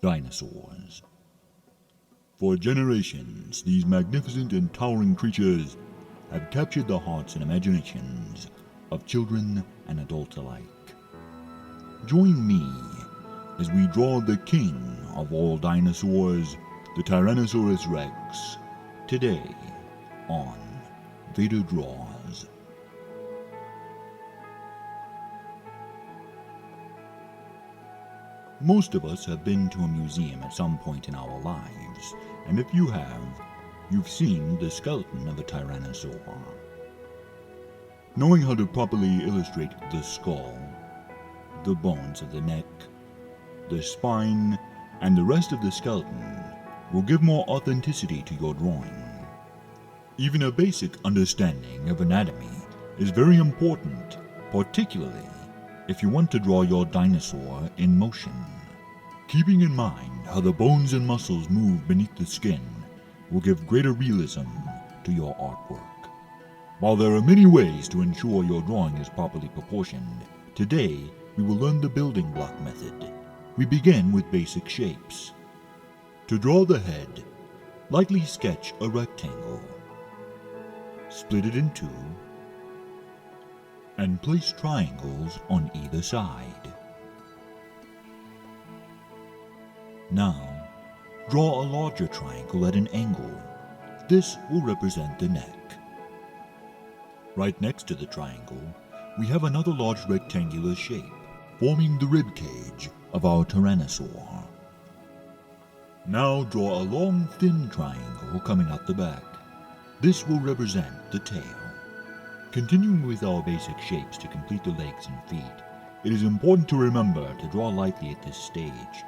Dinosaurs. For generations, these magnificent and towering creatures have captured the hearts and imaginations of children and adults alike. Join me as we draw the king of all dinosaurs, the Tyrannosaurus Rex, today on Vader Draws. Most of us have been to a museum at some point in our lives, and if you have, you've seen the skeleton of a tyrannosaur. Knowing how to properly illustrate the skull, the bones of the neck, the spine, and the rest of the skeleton will give more authenticity to your drawing. Even a basic understanding of anatomy is very important, particularly if you want to draw your dinosaur in motion. Keeping in mind how the bones and muscles move beneath the skin will give greater realism to your artwork. While there are many ways to ensure your drawing is properly proportioned, today we will learn the building block method. We begin with basic shapes. To draw the head, lightly sketch a rectangle. Split it in two, and place triangles on either side. Now, draw a larger triangle at an angle. This will represent the neck. Right next to the triangle, we have another large rectangular shape, forming the rib cage of our Tyrannosaur. Now draw a long, thin triangle coming out the back. This will represent the tail. Continuing with our basic shapes to complete the legs and feet, it is important to remember to draw lightly at this stage.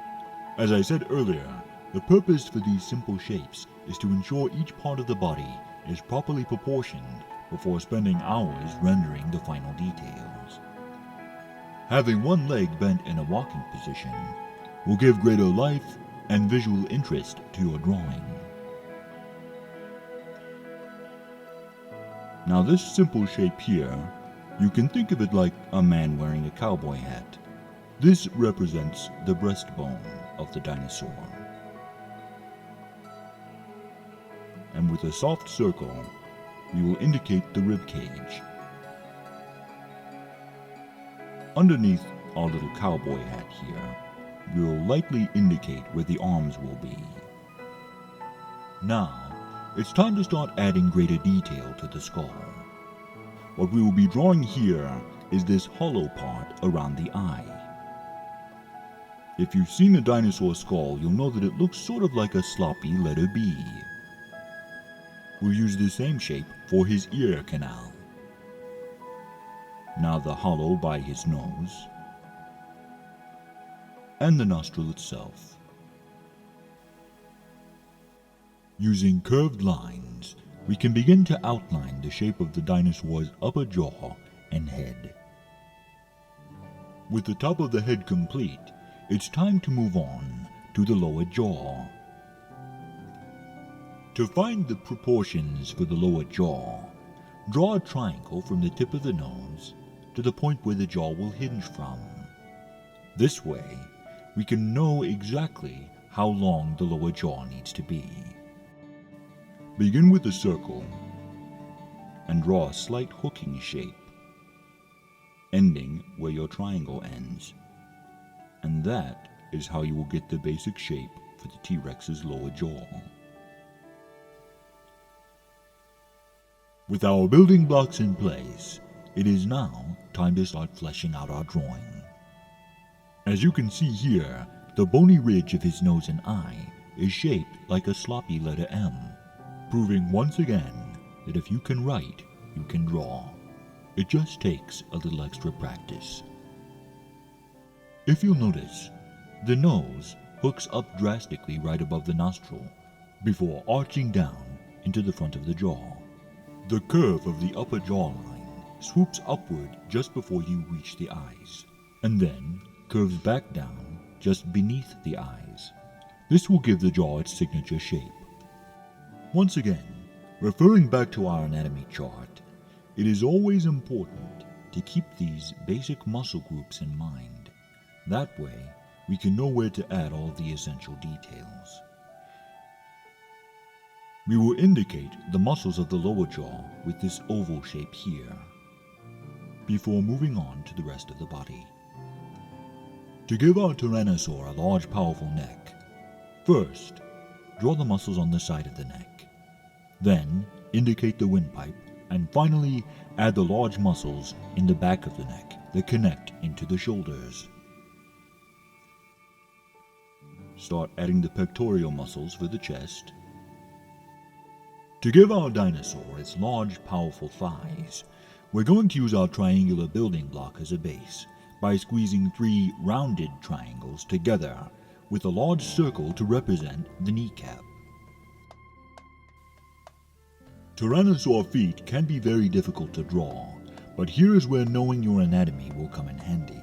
As I said earlier, the purpose for these simple shapes is to ensure each part of the body is properly proportioned before spending hours rendering the final details. Having one leg bent in a walking position will give greater life and visual interest to your drawing. Now this simple shape here, you can think of it like a man wearing a cowboy hat. This represents the breastbone of the dinosaur. And with a soft circle, we will indicate the rib cage. Underneath our little cowboy hat here, we will lightly indicate where the arms will be. Now, it's time to start adding greater detail to the skull. What we will be drawing here is this hollow part around the eye. If you've seen a dinosaur skull, you'll know that it looks sort of like a sloppy letter B. We'll use the same shape for his ear canal. Now the hollow by his nose, and the nostril itself. Using curved lines, we can begin to outline the shape of the dinosaur's upper jaw and head. With the top of the head complete, it's time to move on to the lower jaw. To find the proportions for the lower jaw, draw a triangle from the tip of the nose to the point where the jaw will hinge from. This way, we can know exactly how long the lower jaw needs to be. Begin with a circle and draw a slight hooking shape, ending where your triangle ends. And that is how you will get the basic shape for the T-Rex's lower jaw. With our building blocks in place, it is now time to start fleshing out our drawing. As you can see here, the bony ridge of his nose and eye is shaped like a sloppy letter M, proving once again that if you can write, you can draw. It just takes a little extra practice. If you'll notice, the nose hooks up drastically right above the nostril before arching down into the front of the jaw. The curve of the upper jawline swoops upward just before you reach the eyes, and then curves back down just beneath the eyes. This will give the jaw its signature shape. Once again, referring back to our anatomy chart, it is always important to keep these basic muscle groups in mind. That way, we can know where to add all the essential details. We will indicate the muscles of the lower jaw with this oval shape here, before moving on to the rest of the body. To give our Tyrannosaur a large, powerful neck, first, draw the muscles on the side of the neck. Then, indicate the windpipe, and finally, add the large muscles in the back of the neck that connect into the shoulders. Start adding the pectoral muscles for the chest. To give our dinosaur its large, powerful thighs, we're going to use our triangular building block as a base by squeezing 3 rounded triangles together with a large circle to represent the kneecap. Tyrannosaur feet can be very difficult to draw, but here is where knowing your anatomy will come in handy.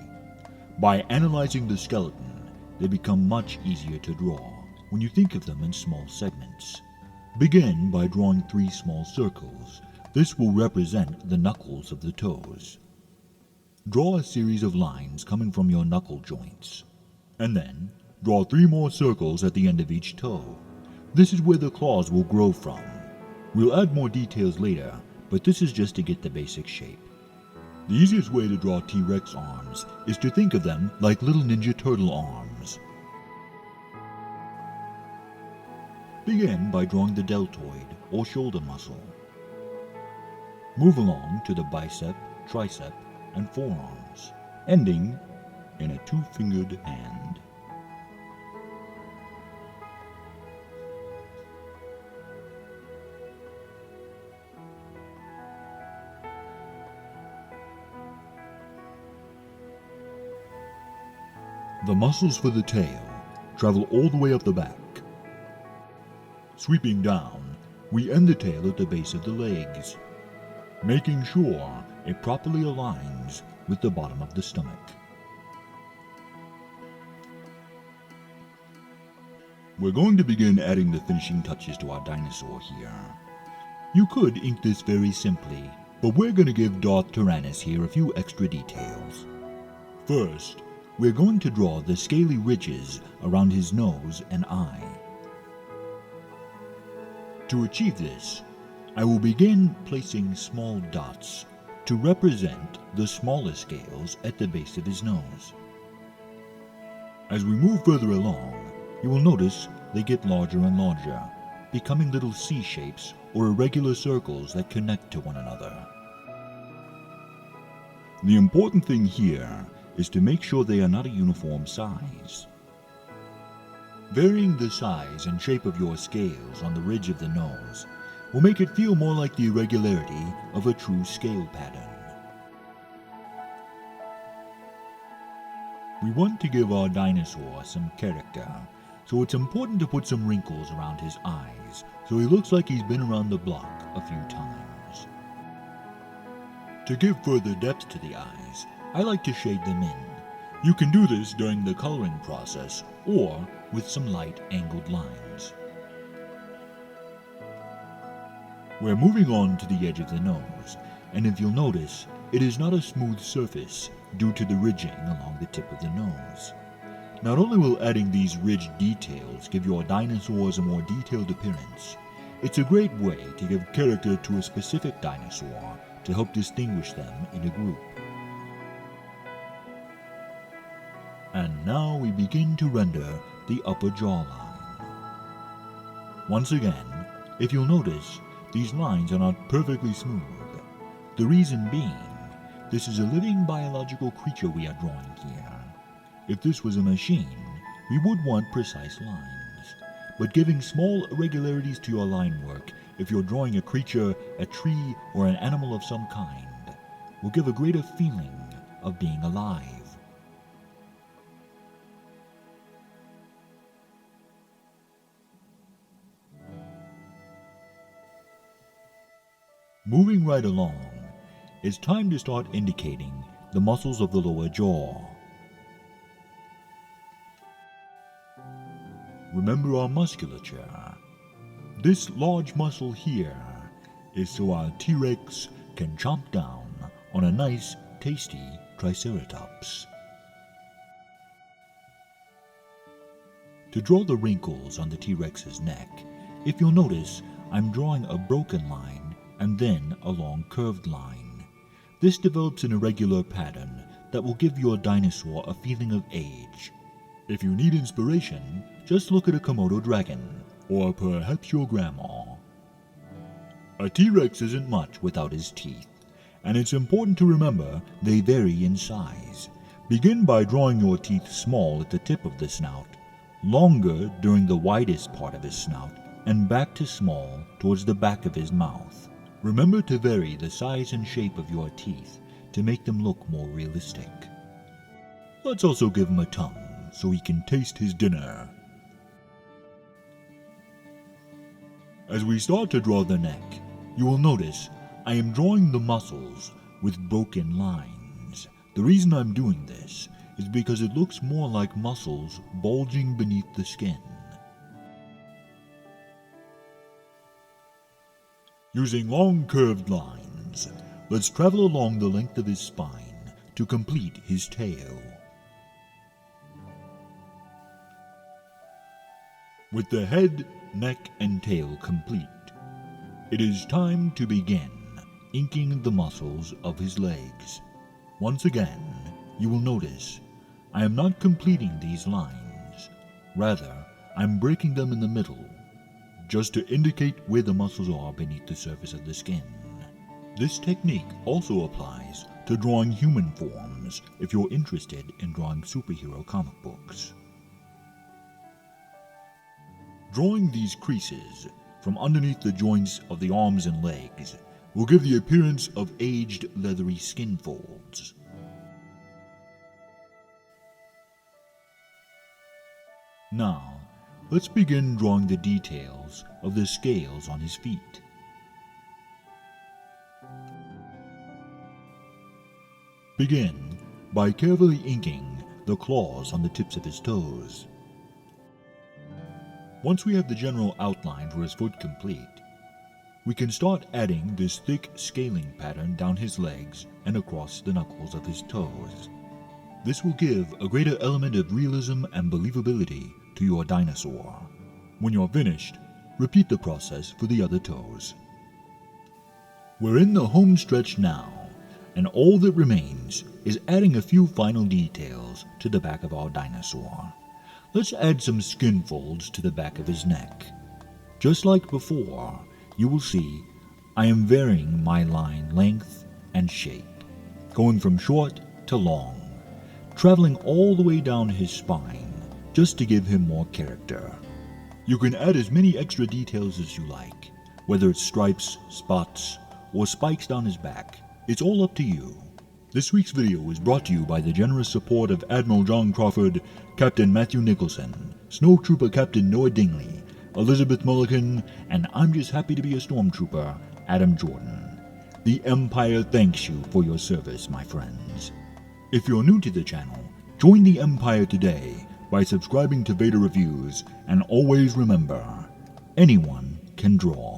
By analyzing the skeleton, they become much easier to draw when you think of them in small segments. Begin by drawing 3 small circles. This will represent the knuckles of the toes. Draw a series of lines coming from your knuckle joints, and then draw 3 more circles at the end of each toe. This is where the claws will grow from. We'll add more details later, but this is just to get the basic shape. The easiest way to draw T-Rex arms is to think of them like little Ninja Turtle arms. Begin by drawing the deltoid, or shoulder muscle. Move along to the bicep, tricep, and forearms, ending in a 2-fingered hand. The muscles for the tail travel all the way up the back. Sweeping down, we end the tail at the base of the legs, making sure it properly aligns with the bottom of the stomach. We're going to begin adding the finishing touches to our dinosaur here. You could ink this very simply, but we're going to give Darth Tyrannus here a few extra details. First, we're going to draw the scaly ridges around his nose and eye. To achieve this, I will begin placing small dots to represent the smaller scales at the base of his nose. As we move further along, you will notice they get larger and larger, becoming little C-shapes or irregular circles that connect to one another. The important thing here is to make sure they are not a uniform size. Varying the size and shape of your scales on the ridge of the nose will make it feel more like the irregularity of a true scale pattern. We want to give our dinosaur some character, so it's important to put some wrinkles around his eyes so he looks like he's been around the block a few times. To give further depth to the eyes, I like to shade them in. You can do this during the coloring process or with some light angled lines. We're moving on to the edge of the nose, and if you'll notice, it is not a smooth surface due to the ridging along the tip of the nose. Not only will adding these ridged details give your dinosaurs a more detailed appearance, it's a great way to give character to a specific dinosaur to help distinguish them in a group. And now we begin to render the upper jawline. Once again, if you'll notice, these lines are not perfectly smooth. The reason being, this is a living biological creature we are drawing here. If this was a machine, we would want precise lines. But giving small irregularities to your line work, if you're drawing a creature, a tree, or an animal of some kind, will give a greater feeling of being alive. Moving right along, it's time to start indicating the muscles of the lower jaw. Remember our musculature. This large muscle here is so our T-Rex can chomp down on a nice, tasty Triceratops. To draw the wrinkles on the T-Rex's neck, if you'll notice, I'm drawing a broken line and then a long curved line. This develops an irregular pattern that will give your dinosaur a feeling of age. If you need inspiration, just look at a Komodo dragon, or perhaps your grandma. A T-Rex isn't much without his teeth, and it's important to remember they vary in size. Begin by drawing your teeth small at the tip of the snout, longer during the widest part of his snout, and back to small towards the back of his mouth. Remember to vary the size and shape of your teeth to make them look more realistic. Let's also give him a tongue so he can taste his dinner. As we start to draw the neck, you will notice I am drawing the muscles with broken lines. The reason I'm doing this is because it looks more like muscles bulging beneath the skin. Using long curved lines, let's travel along the length of his spine to complete his tail. With the head, neck, and tail complete, it is time to begin inking the muscles of his legs. Once again, you will notice I am not completing these lines. Rather, I'm breaking them in the middle, just to indicate where the muscles are beneath the surface of the skin. This technique also applies to drawing human forms if you're interested in drawing superhero comic books. Drawing these creases from underneath the joints of the arms and legs will give the appearance of aged leathery skin folds. Now, let's begin drawing the details of the scales on his feet. Begin by carefully inking the claws on the tips of his toes. Once we have the general outline for his foot complete, we can start adding this thick scaling pattern down his legs and across the knuckles of his toes. This will give a greater element of realism and believability to your dinosaur. When you're finished, repeat the process for the other toes. We're in the home stretch now, and all that remains is adding a few final details to the back of our dinosaur. Let's add some skin folds to the back of his neck. Just like before, you will see I am varying my line length and shape, going from short to long, traveling all the way down his spine just to give him more character. You can add as many extra details as you like, whether it's stripes, spots, or spikes down his back. It's all up to you. This week's video was brought to you by the generous support of Admiral John Crawford, Captain Matthew Nicholson, Snowtrooper Captain Noah Dingley, Elizabeth Mulligan, and I'm just happy to be a stormtrooper, Adam Jordan. The Empire thanks you for your service, my friends. If you're new to the channel, join the Empire today by subscribing to Vader Reviews, and always remember, anyone can draw.